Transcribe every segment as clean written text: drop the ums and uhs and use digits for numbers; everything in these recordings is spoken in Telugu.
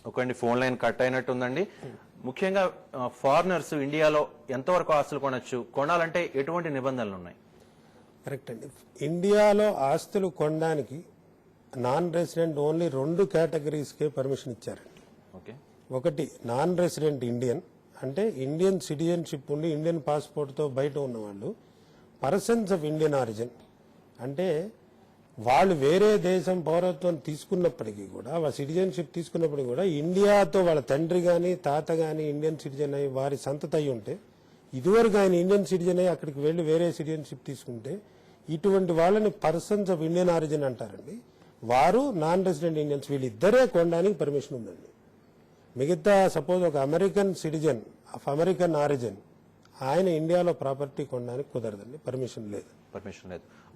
ఓకే, ఫోన్ లైన్ కట్ అయినట్టు ఉందండి. ముఖ్యంగా ఫారినర్స్ ఇండియాలో ఎంతవరకు ఆస్తులు కొనొచ్చు, కొనాలంటే ఎటువంటి నిబంధనలు ఉన్నాయి? కరెక్ట్ అండి. ఇండియాలో ఆస్తులు కొనడానికి నాన్ రెసిడెంట్ ఓన్లీ 2 కేటగిరీస్కే పర్మిషన్ ఇచ్చారండి. ఓకే, ఒకటి నాన్ రెసిడెంట్ ఇండియన్, అంటే ఇండియన్ సిటిజన్షిప్ ఉండి ఇండియన్ పాస్పోర్ట్తో బయట ఉన్నవాళ్ళు. పర్సన్స్ ఆఫ్ ఇండియన్ ఆరిజిన్, అంటే వాళ్ళు వేరే దేశం పౌరత్వం తీసుకున్నప్పటికీ కూడా, వాళ్ళ సిటిజన్షిప్ తీసుకున్నప్పటికీ కూడా ఇండియాతో వాళ్ళ తండ్రి కానీ తాత కానీ ఇండియన్ సిటిజన్ అయ్యి వారి సంతతి అయి ఉంటే, ఇదివరకు ఆయన ఇండియన్ సిటిజన్ అయ్యి అక్కడికి వెళ్లి వేరే సిటిజన్షిప్ తీసుకుంటే, ఇటువంటి వాళ్ళని పర్సన్స్ ఆఫ్ ఇండియన్ ఆరిజిన్ అంటారండి. వారు నాన్ రెసిడెంట్ ఇండియన్స్, వీళ్ళిద్దరే కొనడానికి పర్మిషన్ ఉందండి. మిగతా సపోజ్ ఒక American citizen of American origin ఆయన ఇండియాలో ప్రాపర్టీ కొనడానికి కుదరదండి, పర్మిషన్ లేదు.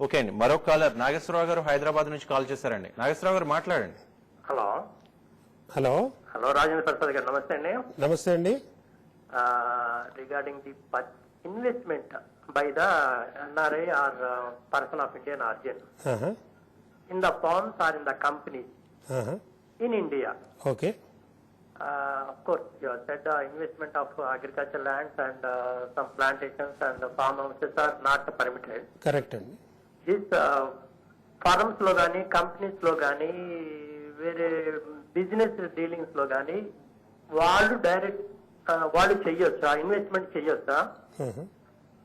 ఓకే అండి, మరొక కాలర్ నాగేశ్వరరావు గారు హైదరాబాద్ నుంచి కాల్ చేశారండి. నాగేశ్వరరావు గారు మాట్లాడండి. Hello hello hello Rajendra Prasad గారు, నమస్తే అండి. నమస్తే అండి. Regarding the investment by the NRI or person of Indian origin in the firms or in the company in India. Okay. Of course, you said investment of agricultural lands and some plantations and farmhouses are not permitted. Correct. These farms lo gaani, companies lo gaani, వేరే బిజినెస్ డీలింగ్స్ లో గానీ వాళ్ళు డైరెక్ట్ వాళ్ళు చెయ్యొచ్చా, ఇన్వెస్ట్మెంట్ చెయ్యొచ్చా?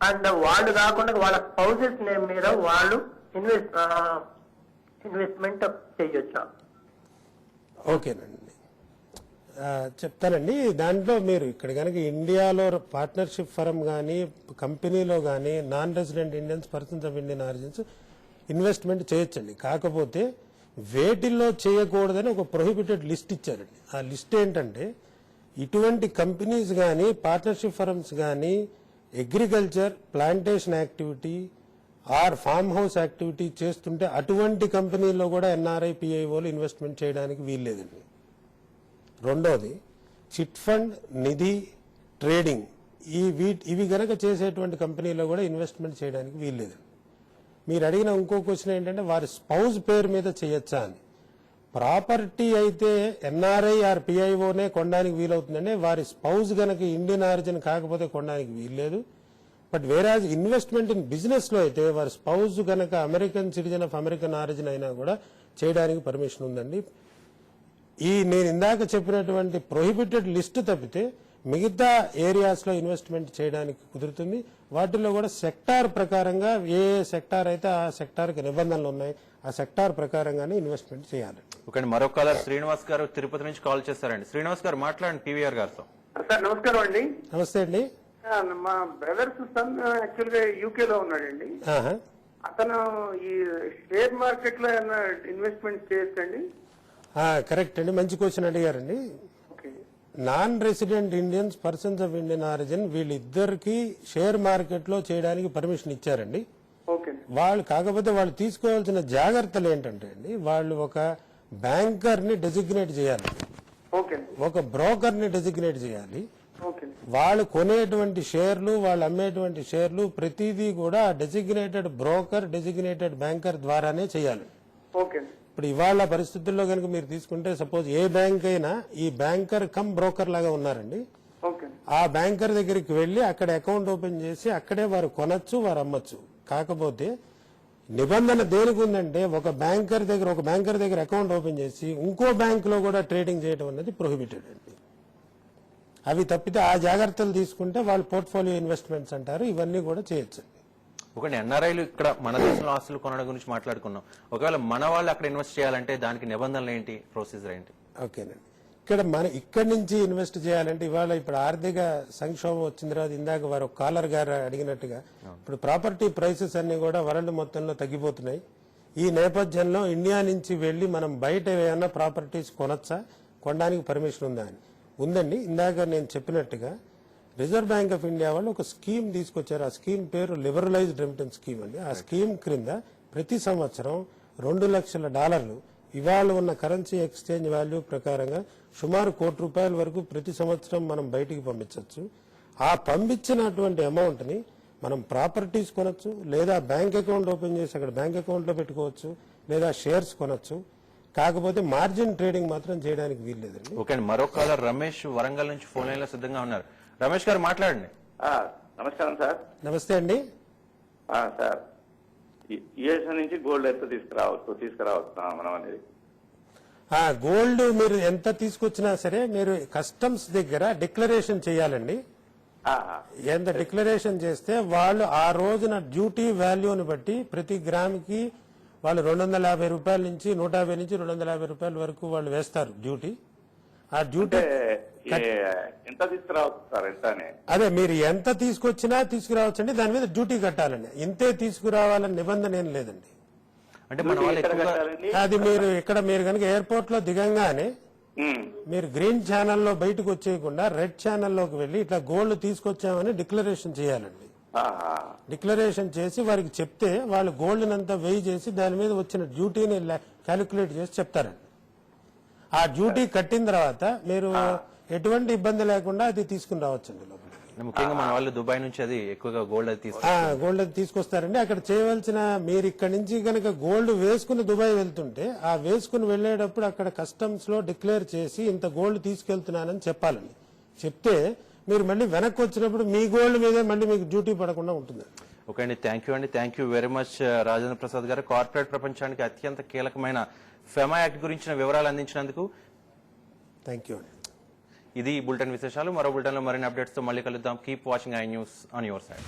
అండ్ వాళ్ళు కాకుండా వాళ్ళ స్పౌసెస్ నేమ్ మీద వాళ్ళు ఇన్వెస్ట్మెంట్ చెయ్యొచ్చా? ఓకేనండి, చెప్తానండి. దాంట్లో మీరు ఇక్కడ కనుక ఇండియాలో పార్ట్నర్షిప్ ఫర్మ్ కానీ కంపెనీలో కానీ non resident Indians, persons of Indian origins investment చేయొచ్చండి. కాకపోతే వేటిల్లో చేయకూడదని ఒక ప్రొహిబిటెడ్ లిస్ట్ ఇచ్చారండి. ఆ లిస్ట్ ఏంటంటే, ఇటువంటి కంపెనీస్ కానీ పార్ట్నర్షిప్ ఫర్మ్స్ కానీ agriculture, plantation activity are farm house activity చేస్తుంటే అటువంటి కంపెనీల్లో కూడా ఎన్ఆర్ఐ పిఐఓలు ఇన్వెస్ట్మెంట్ చేయడానికి వీల్లేదండి. రెండోది, చిట్ ఫండ్, నిధి, ట్రేడింగ్ ఇవి గనక చేసేటువంటి కంపెనీలో కూడా ఇన్వెస్ట్మెంట్ చేయడానికి వీల్లేదండి. మీరు అడిగిన ఇంకో క్వశ్చన్ ఏంటంటే, వారి స్పౌజ్ పేరు మీద చేయొచ్చా అని. ప్రాపర్టీ అయితే ఎన్ఆర్ఐ ఆర్ పిఐఓనే కొనడానికి వీలవుతుందండి. వారి స్పౌజ్ గనక ఇండియన్ ఆరిజిన్ కాకపోతే కొనడానికి వీల్లేదు. But whereas investment in business లో అయితే వారి స్పౌజ్ గనక American citizen of American origin అయినా కూడా చేయడానికి పర్మిషన్ ఉందండి. నేను ఇందాక చెప్పినటువంటి ప్రొహిబిటెడ్ లిస్ట్ తప్పితే మిగతా ఏరియాస్ లో ఇన్వెస్ట్మెంట్ చేయడానికి కుదురుతుంది. వాటిల్లో కూడా సెక్టార్ ప్రకారంగా ఏ సెక్టార్ అయితే ఆ సెక్టార్ కి నిబంధనలు ఉన్నాయి, ఆ సెక్టార్ ప్రకారంగానే ఇన్వెస్ట్మెంట్ చేయాలి. ఓకే, మరొక కాలర్ శ్రీనివాస్ గారు తిరుపతి నుంచి కాల్ చేస్తారండి. శ్రీనివాస్ గారు మాట్లాడండి టీవీఆర్ గారితో. సార్ నమస్కారం అండి. నమస్తే అండి. మా బ్రదర్స్ సన్ యాక్చువల్ గా యూకే లో ఉన్నాడండి. అతను ఈ షేర్ మార్కెట్ లో ఏమైనా ఇన్వెస్ట్మెంట్ చేయొచ్చండి? కరెక్ట్ అండి, మంచి క్వశ్చన్ అడిగారండి. Non resident Indians, persons of Indian origin వీళ్ళిద్దరికి షేర్ మార్కెట్ లో చేయడానికి పర్మిషన్ ఇచ్చారండి. వాళ్ళు కాకపోతే వాళ్ళు తీసుకోవాల్సిన జాగ్రత్తలు ఏంటంటే అండి, వాళ్ళు ఒక బ్యాంకర్ ని డెసిగ్నేట్ చేయాలి, ఒక బ్రోకర్ ని డెసిగ్నేట్ చేయాలి. వాళ్ళు కొనేటువంటి షేర్లు, వాళ్ళు అమ్మేటువంటి షేర్లు ప్రతిదీ కూడా డెసిగ్నేటెడ్ బ్రోకర్, డెసిగ్నేటెడ్ బ్యాంకర్ ద్వారానే చేయాలి. ఇప్పుడు ఇవాళ పరిస్థితుల్లో కనుక మీరు తీసుకుంటే, సపోజ్ ఏ బ్యాంక్ అయినా ఈ బ్యాంకర్ కమ్ బ్రోకర్ లాగా ఉన్నారండి. ఆ బ్యాంకర్ దగ్గరికి వెళ్లి అక్కడ అకౌంట్ ఓపెన్ చేసి అక్కడే వారు కొనొచ్చు, వారు అమ్మచ్చు. కాకపోతే నిబంధన దేనికి ఉందంటే, ఒక బ్యాంకర్ దగ్గర అకౌంట్ ఓపెన్ చేసి ఇంకో బ్యాంక్ లో కూడా ట్రేడింగ్ చేయడం అనేది ప్రొహిబిటెడ్ అండి. అవి తప్పితే ఆ జాగ్రత్తలు తీసుకుంటే వాళ్ళు పోర్ట్ఫోలియో ఇన్వెస్ట్మెంట్స్ అంటారు, ఇవన్నీ కూడా చేయొచ్చు. ఒకటి ఎన్ఆర్ఐలు ఇక్కడ మన దేశంలో ఆస్తులు కొనడం గురించి మాట్లాడుకున్నాం. ఒకవేళ మన వాళ్ళు అక్కడ ఇన్వెస్ట్ చేయాలంటే దానికి నిబంధనలు ఏంటి, ప్రొసీజర్ ఏంటి? ఓకేనండి, ఇక్కడి నుంచి ఇన్వెస్ట్ చేయాలంటే ఇప్పుడు ఆర్థిక సంక్షోభం వచ్చిన తర్వాత ఇందాక వారు కాలర్ గారు అడిగినట్టుగా ఇప్పుడు ప్రాపర్టీ ప్రైసెస్ అన్ని కూడా వరల్డ్ మొత్తంలో తగ్గిపోతున్నాయి. ఈ నేపథ్యంలో ఇండియా నుంచి వెళ్లి మనం బయట ఏమైనా ప్రాపర్టీస్ కొనొచ్చా, కొనడానికి పర్మిషన్ ఉందా అని ఉందండి. ఇందాక నేను చెప్పినట్టుగా రిజర్వ్ బ్యాంక్ ఆఫ్ ఇండియా వాళ్ళు ఒక స్కీమ్ తీసుకొచ్చారు. ఆ స్కీమ్ పేరు లిబరలైజ్డ్ రెమిటెన్స్ స్కీమ్ అండి. ఆ స్కీమ్ క్రింద ప్రతి సంవత్సరం $2 లక్షల ఇవాళ ఉన్న కరెన్సీ ఎక్స్చేంజ్ వాల్యూ ప్రకారంగా సుమారు ₹1 కోటి వరకు ప్రతి సంవత్సరం మనం బయటికి పంపించవచ్చు. ఆ పంపించినటువంటి అమౌంట్ ని మనం ప్రాపర్టీస్ కొనొచ్చు, లేదా బ్యాంక్ అకౌంట్ ఓపెన్ చేసి అక్కడ బ్యాంక్ అకౌంట్ లో పెట్టుకోవచ్చు, లేదా షేర్స్ కొనొచ్చు. కాకపోతే మార్జిన్ ట్రేడింగ్ మాత్రం చేయడానికి వీల్లేదండి. ఓకే అండి, మరో కాలర్ రమేష్ వరంగల్ నుంచి ఫోన్ లైన్ లో సిద్ధంగా ఉన్నారు. రమేష్ గారు మాట్లాడండి. నమస్కారం సార్. నమస్తే అండి. సార్, యుఎస్ నుంచి గోల్డ్ ఎంత తీసుకురావచ్చు మనం అనేది? గోల్డ్ మీరు ఎంత తీసుకొచ్చినా సరే మీరు కస్టమ్స్ దగ్గర డిక్లరేషన్ చేయాలండి. ఎంత డిక్లరేషన్ చేస్తే వాళ్ళు ఆ రోజున డ్యూటీ వాల్యూని బట్టి ప్రతి గ్రాముకి వాళ్ళు 250 రూపాయల నుంచి 150 నుంచి 250 రూపాయల వరకు వాళ్ళు వేస్తారు డ్యూటీ. ఆ డ్యూటీ ఎంత తీసుకురావచ్చు సార్? ఎంత అదే మీరు ఎంత తీసుకొచ్చినా తీసుకురావచ్చండి, దాని మీద డ్యూటీ కట్టాలండి. ఇంతే తీసుకురావాలని నిబంధన ఏం లేదండి. అంటే మన వాళ్ళు ఎక్కువగా అది మీరు కనుక ఎయిర్పోర్ట్ లో దిగంగానే మీరు గ్రీన్ ఛానల్లో బయటకు వచ్చేయకుండా రెడ్ ఛానల్లోకి వెళ్లి ఇట్లా గోల్డ్ తీసుకొచ్చామని డిక్లరేషన్ చేయాలండి. డిక్లరేషన్ చేసి వారికి చెప్తే వాళ్ళు గోల్డ్ అంతా వెయ్యి చేసి దాని మీద వచ్చిన డ్యూటీని క్యాలిక్యులేట్ చేసి చెప్తారండి. ఆ డ్యూటీ కట్టిన తర్వాత మీరు ఎటువంటి ఇబ్బంది లేకుండా అది తీసుకుని రావచ్చండి లోపల. ముఖ్యంగా మన వాళ్ళు దుబాయ్ నుంచి అది ఎక్కువగా గోల్డ్ అది గోల్డ్ అది తీసుకొస్తారండి. అక్కడ చేయవలసిన మీరు ఇక్కడ నుంచి కనుక గోల్డ్ వేసుకుని దుబాయ్ వెళ్తుంటే ఆ వేసుకుని వెళ్లేటప్పుడు అక్కడ కస్టమ్స్ లో డిక్లేర్ చేసి ఇంత గోల్డ్ తీసుకెళ్తున్నానని చెప్పాలండి. చెప్తే మీరు మళ్ళీ వెనక్కి వచ్చినప్పుడు మీ గోల్డ్ మీదే మళ్ళీ మీకు డ్యూటీ పడకుండా ఉంటుంది. ఓకే అండి, thank you very much Rajendra Prasad గారు. కార్పొరేట్ ప్రపంచానికి అత్యంత కీలకమైన ఫెమా యాక్ట్ గురించిన వివరాలు అందించినందుకు థ్యాంక్ యూ అండి. ఇది బులెటిన్ విశేషాలు. మరో బులెటిన్ లో మరిన్ని అప్డేట్స్ తో మళ్ళీ కలుద్దాం. Keep watching I news on your side.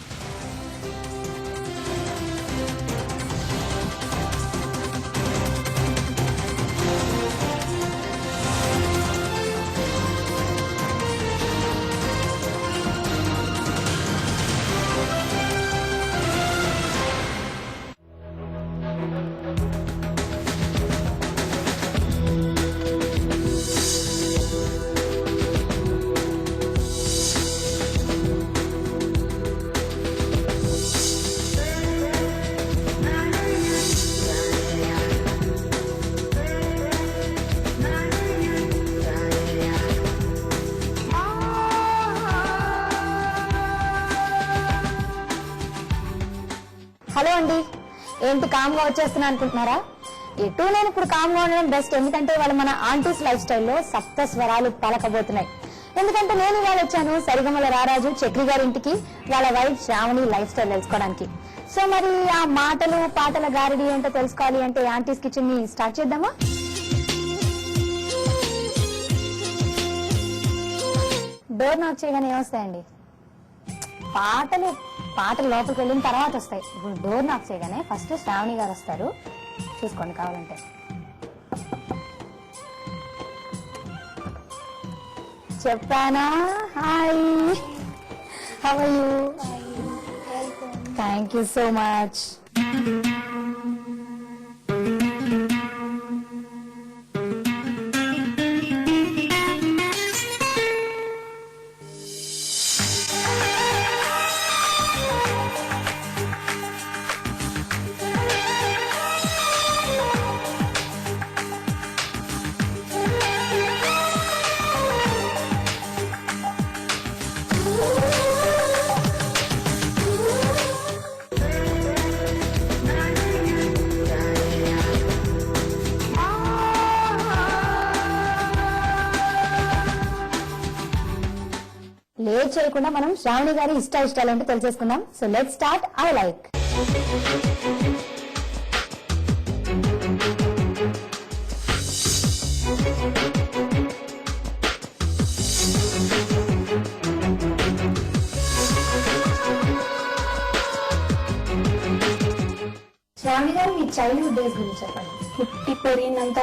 Hello అండి, ఏంటి కామ్గా వచ్చేస్తున్నా అనుకుంటున్నారా? ఎటు నేను ఇప్పుడు కామ్గా ఉండడం బెస్ట్. ఎందుకంటే వాళ్ళు మన ఆంటీస్ లైఫ్ స్టైల్లో సప్త స్వరాలు పలకబోతున్నాయి. ఎందుకంటే నేను ఇవాళ వచ్చాను సరిగమల రారాజు చక్రి గారి ఇంటికి వాళ్ళ వైఫ్ శ్రావణి లైఫ్ స్టైల్ తెలుసుకోవడానికి. సో మరి ఆ మాటలు పాటల గారిడి ఏంటో తెలుసుకోవాలి అంటే ఆంటీస్ కిచెన్ ని స్టార్ట్ చేద్దామా? డోర్ నాక్ చేయగానే ఏమొస్తాయండి? పాటలు లోపలికి వెళ్ళిన తర్వాత వస్తాయి. ఇప్పుడు డోర్ నాక్ చేయగానే ఫస్ట్ శ్రావణి గారు వస్తారు, చూసుకోండి కావాలంటే. చెప్పానా? Hi, how are you? Thank you so much. Late చేయకుండా మనం శ్రావణి గారి ఇష్టాలు అంటే తెలిసేసుకుందాం. So let's start. I like Shravani garu మీ చైల్డ్హుడ్ డేస్ గురించి చెప్పండి. పుట్టి పెరిగినంత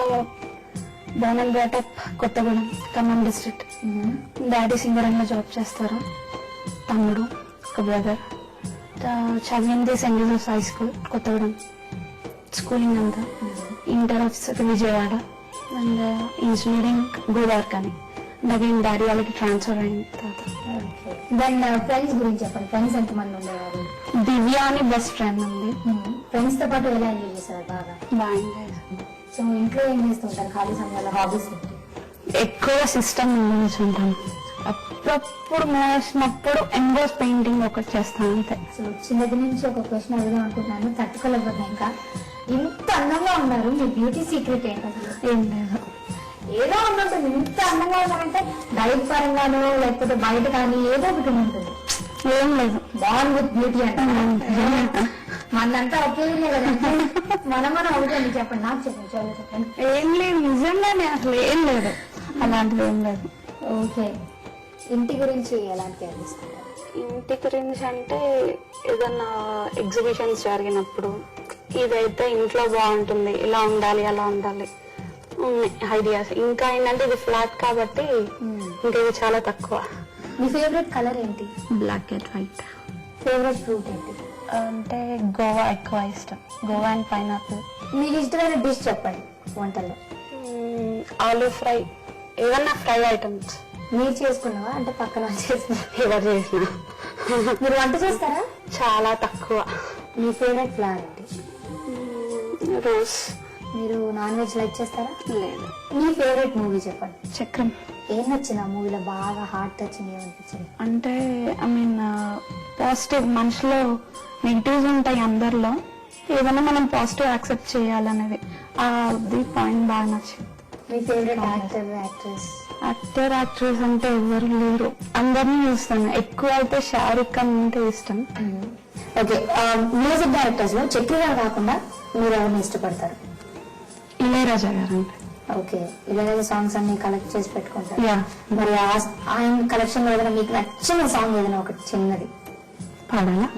బోనల్ బ్యాటప్ కొత్తగూడెం, ఖమ్మం డిస్ట్రిక్ట్. డాడీ సింగరంలో జాబ్ చేస్తారు, తమ్ముడు ఒక బ్రదర్. చదివింది saint Joseph high school Kothagudem, schooling అంతా. ఇంటర్ వచ్చేసరికి విజయవాడ అండ్ ఇంజనీరింగ్ గోదావరికని. అగైన్ డాడీ వాళ్ళకి ట్రాన్స్ఫర్ అయిన తర్వాత. దెన్ ఫ్రెండ్స్ గురించి చెప్పండి. ఫ్రెండ్స్ ఎంతమంది ఉండేవారు? దివ్య అని బెస్ట్ ఫ్రెండ్ ఉంది. ఫ్రెండ్స్ తో పాటు ఎలా ఎంజాయ్ చేశారు? బాగా బాగా. సో ఇంట్లో ఏం చేస్తుంటారు ఖాళీ సమయంలో? హాబీస్ ఎక్కువ సిస్టమ్ ఉంటాను. అప్పుడప్పుడు మోసినప్పుడు ఎంబోస్ పెయింటింగ్ ఒకటి చేస్తాను అంతే. సో చిన్నది నుంచి ఒక క్వశ్చన్ అడుగుదాం అనుకుంటున్నాను, తట్టుకోలేకపోతున్నా ఇంకా. ఇంత అందంగా ఉన్నారు, మీ బ్యూటీ సీక్రెట్ ఏంటి అసలు? ఏం లేదు. ఏదో ఉంటుంది, ఇంత అందంగా ఉన్నారంటే డైట్ పరంగానో లేకపోతే బయట కానీ ఏదో ఒకటి ఉంటుంది. ఏం లేదు. బాన్ విత్ బ్యూటీ అంటే మనంతా ఒకే కదండి, మనం అవుతుంది. చెప్పండి, నాకు చెప్పండి, చాలా చెప్పండి. ఏం లేదు, నిజంగానే అసలు ఏం లేదు, అలాంటిది ఏం లేదు. ఓకే, ఇంటి గురించి ఎలాంటి కేర్ తీసుకుంటారు? ఇంటి గురించి అంటే ఏదన్నా ఎగ్జిబిషన్స్ జరిగినప్పుడు ఇదైతే ఇంట్లో బాగుంటుంది, ఇలా ఉండాలి అలా ఉండాలి ఐడియాస్. ఇంకా ఏంటంటే ఇది ఫ్లాట్ కాబట్టి ఇంకా ఇది చాలా తక్కువ. మీ ఫేవరెట్ కలర్ ఏంటి? Black and white. Favourite fruit ఏంటి? అంటే గోవా ఎక్కువ ఇష్టం, గోవా అండ్ పైనాపిల్. మీకు ఇష్టమైన డిష్ చెప్పండి వంటల్లో. ఆలూ ఫ్రై, ఏదన్నా ఫ్రై ఐటమ్స్. మీరు చేసుకున్నావా అంటే పక్కన చేసుకున్నా? ఎవరు చేసిన మీరు వంట చేస్తారా? చాలా తక్కువ. మీ ఫేవరెట్ ఫ్లవర్ ఏంటి? రోజ్. మీరు నాన్ వెజ్ లైక్ చేస్తారా? లేదు. మీ ఫేవరెట్ మూవీ చెప్పండి. చక్రం. ఏం నచ్చింది ఆ మూవీలో బాగా హార్ట్ టచింగ్ ఏమనిపించింది? అంటే ఐ మీన్ పాజిటివ్, మనుషులో నెగిటివ్స్ ఉంటాయి అందరిలో, ఏదైనా మనం పాజిటివ్ యాక్సెప్ట్ చేయాలనేది అది పాయింట్ బాగా నచ్చింది. మీ favourite actor actress? Actor actress అంటే ఎవరు లేరు, అందరినీ చూస్తాను. ఎక్కువ అయితే షారుఖ్ ఖాన్ అంటే ఇష్టం. ఓకే, మ్యూజిక్ డైరెక్టర్స్ లో చక్రి గారు కాకుండా మీరు ఎవరిని ఇష్టపడతారు? ఇళయరాజా గారు అంటే. ఓకే, ఇలాగే సాంగ్స్ అన్ని కలెక్ట్ చేసి పెట్టుకుంటారు. యా. మరి ఆయన కలెక్షన్ లో ఏదైనా మీకు నచ్చిన సాంగ్ ఏదైనా ఒకటి చిన్నది పాడాలా?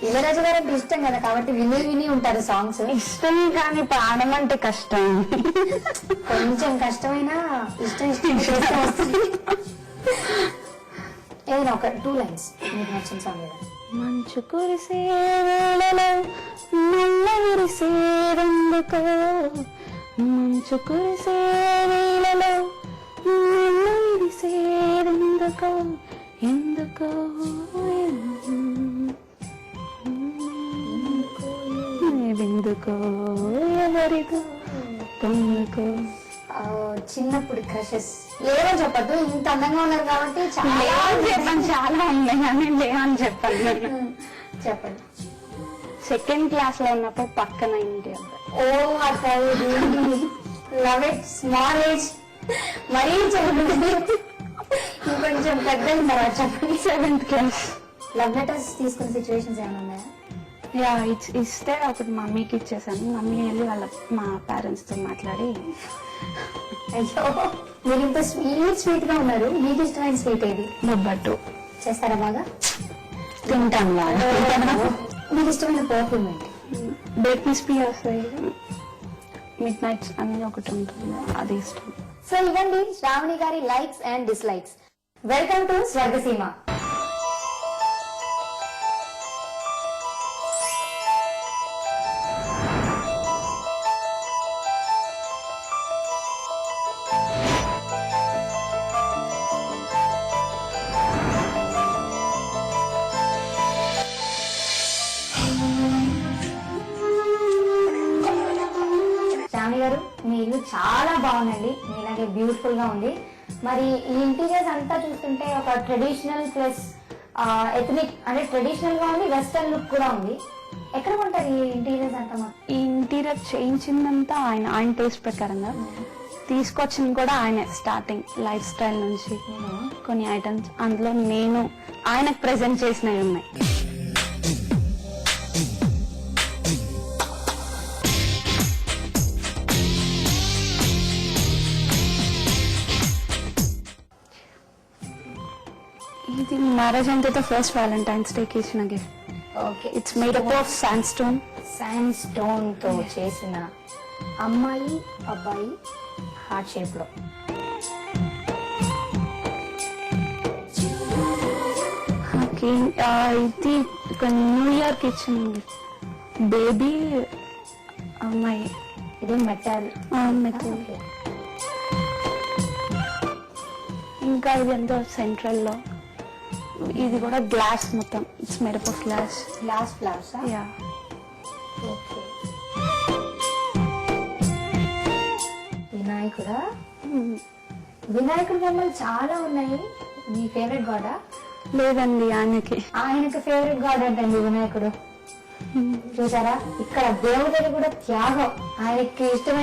ఇళయరాజా గారు అంటే ఇష్టం కదా, కాబట్టి విని ఉంటారు సాంగ్స్. ఇష్టం కానీ పాడమంటే కష్టం. కొంచెం కష్టమైన ఇష్టం చేస్తే వస్తుంది. ఏదైనా ఒక 2 lines మీకు నచ్చిన సాంగ్ ఏదైనా. మంచు కురిసే వేళలో నల్ల విరిసేదెందుకో, మంచు కురిసే వేళలో నల్ల విరిసేదెందుకో, ఎందుకో ఎందుకో ఎవరిదో ఎందుకో. చిన్నప్పుడు క్రషెస్ లేవని చెప్పద్దు, ఇంత అందంగా ఉన్నారు కాబట్టి చెప్పండి, చాలా ఉన్నాయి కానీ లేవని చెప్పండి. చెప్పండి. సెకండ్ క్లాస్ లో ఉన్నప్పుడు పక్కన ఇంటి ఓ అసలు లవ్ ఇట్, స్మాల్ ఏజ్, మరీ చెప్పండి. ఇంకొంచెం పెద్ద తర్వాత చెప్పండి. 7th class. లవ్ లెటర్స్ తీసుకునే సిచ్యువేషన్స్ ఏమైనా ఉన్నాయా? యా, ఇస్తే అప్పుడు మమ్మీకి ఇచ్చేసాను. మమ్మీ వెళ్ళి మా పేరెంట్స్ తో మాట్లాడి. అయ్యో, మీరు ఇంత స్వీట్ గా ఉన్నారు, మీకు ఇష్టమైన స్వీట్ ఏది? బొబ్బట్టు. చేస్తారా బాగా? తింటాం. మీకు ఇష్టమైన పర్ఫ్యూమ్ ఏంటి? బేక్నెస్ పీ వస్తాయి, మిడ్ నైట్స్ అని ఒకటి ఉంటుంది, అది ఇష్టం. సో ఇవ్వండి శ్రావణి గారి likes and dislikes. Welcome to Swargaseema. Garu, మీ ఇల్లు చాలా బాగుందండి, మీలాగే బ్యూటిఫుల్ గా ఉంది. మరి ఈ ఇంటీరియర్స్ అంతా చూస్తుంటే ఒక ట్రెడిషనల్ ప్లస్ ఎథనిక్, అంటే ట్రెడిషనల్ గా ఉంది, వెస్టర్న్ లుక్ కూడా ఉంది. ఎక్కడ కొంటారు ఈ ఇంటీరియర్స్ అంతా? ఈ ఇంటీరియర్ చేయించిందంతా ఆయన టేస్ట్ ప్రకారంగా, తీసుకొచ్చింది కూడా ఆయన. స్టార్టింగ్ లైఫ్ స్టైల్ నుంచి కొన్ని ఐటమ్స్ అందులో నేను ఆయనకు ప్రెజెంట్ చేసినవి ఉన్నాయి. ఇది మ్యారేజ్ అంతే ఫస్ట్ వ్యాలంటైన్స్ డేకి ఇచ్చిన gift. Okay, it's made up of sand stone. Sand stone తో చేసిన అమ్మాయి అబ్బాయి హార్ట్ షేప్ లో. ఇది న్యూ ఇయర్ కి ఇచ్చిన గిఫ్ట్. బేబీ అమ్మాయి. ఇది మెటల్. ఇంకా ఇది ఎంతో సెంట్రల్ లో, ఇది కూడా గ్లాస్ మొత్తం. It's made up of glass. Glass flowers. Yeah. Okay, వినాయకుడా? వినాయకుడి బొమ్మలు చాలా ఉన్నాయి. మీ ఫేవరెట్ గాడా? లేదండి, ఆయనకి. ఆయనకి ఫేవరెట్ గాడ్ ఏంటండి వినాయకుడు? చూసారా, ఇక్కడ దేవుడికి కూడా త్యాగం, ఆయనకి ఇష్టమైన